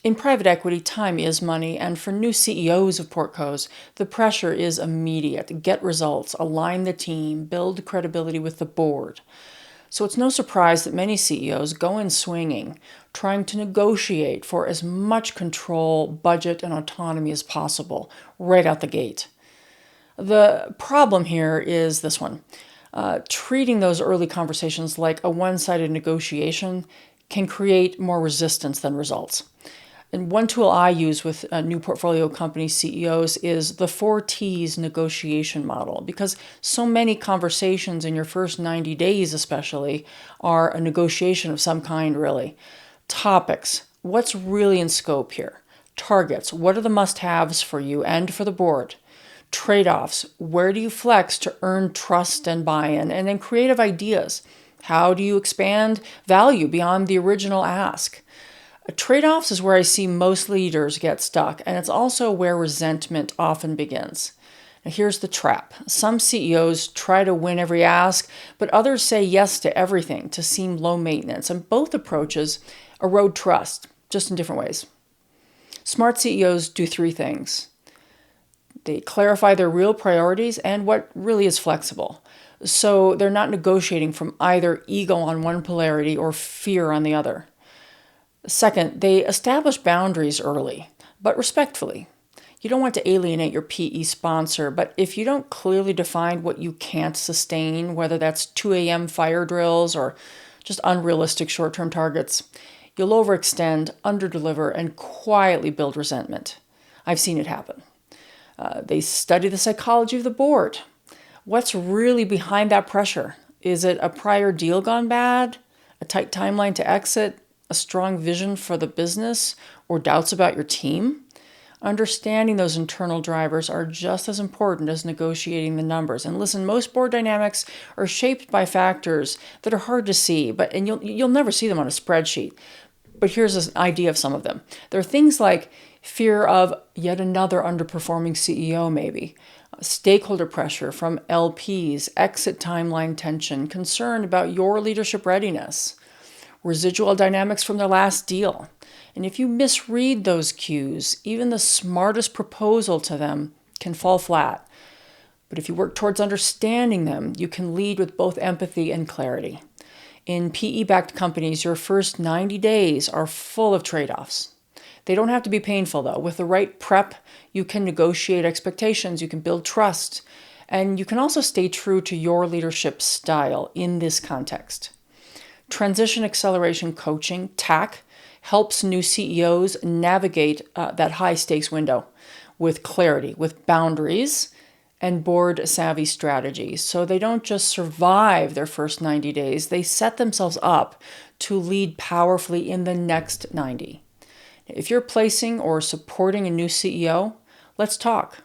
In private equity, time is money, and for new CEOs of portcos, the pressure is immediate. Get results, align the team, build credibility with the board. So it's no surprise that many CEOs go in swinging, trying to negotiate for as much control, budget, and autonomy as possible right out the gate. The problem here is this one. Treating those early conversations like a one-sided negotiation can create more resistance than results. And one tool I use with new portfolio company CEOs is the 4Ts negotiation model, because so many conversations in your first 90 days, especially, are a negotiation of some kind, really. Topics: what's really in scope here? Targets: what are the must-haves for you and for the board? Trade-offs: where do you flex to earn trust and buy-in? And then creative ideas: how do you expand value beyond the original ask? Trade-offs is where I see most leaders get stuck, and it's also where resentment often begins. Now, here's the trap. Some CEOs try to win every ask, but others say yes to everything to seem low maintenance, and both approaches erode trust, just in different ways. Smart CEOs do three things. They clarify their real priorities and what really is flexible. So they're not negotiating from either ego on one polarity or fear on the other. Second, they establish boundaries early, but respectfully. You don't want to alienate your PE sponsor, but if you don't clearly define what you can't sustain, whether that's 2 a.m. fire drills or just unrealistic short-term targets, you'll overextend, underdeliver, and quietly build resentment. I've seen it happen. They study the psychology of the board. What's really behind that pressure? Is it a prior deal gone bad? A tight timeline to exit? A strong vision for the business, or doubts about your team? Understanding those internal drivers are just as important as negotiating the numbers. And listen, most board dynamics are shaped by factors that are hard to see, and you'll never see them on a spreadsheet. But here's an idea of some of them. There are things like fear of yet another underperforming CEO, maybe, stakeholder pressure from LPs, exit timeline tension, concern about your leadership readiness, residual dynamics from their last deal. And if you misread those cues, even the smartest proposal to them can fall flat. But if you work towards understanding them, you can lead with both empathy and clarity. In PE-backed companies, your first 90 days are full of trade-offs. They don't have to be painful, though. With the right prep, you can negotiate expectations, you can build trust, and you can also stay true to your leadership style in this context. Transition acceleration coaching, TAC, helps new CEOs navigate that high-stakes window with clarity, with boundaries, and board-savvy strategies. So they don't just survive their first 90 days, they set themselves up to lead powerfully in the next 90. If you're placing or supporting a new CEO, let's talk.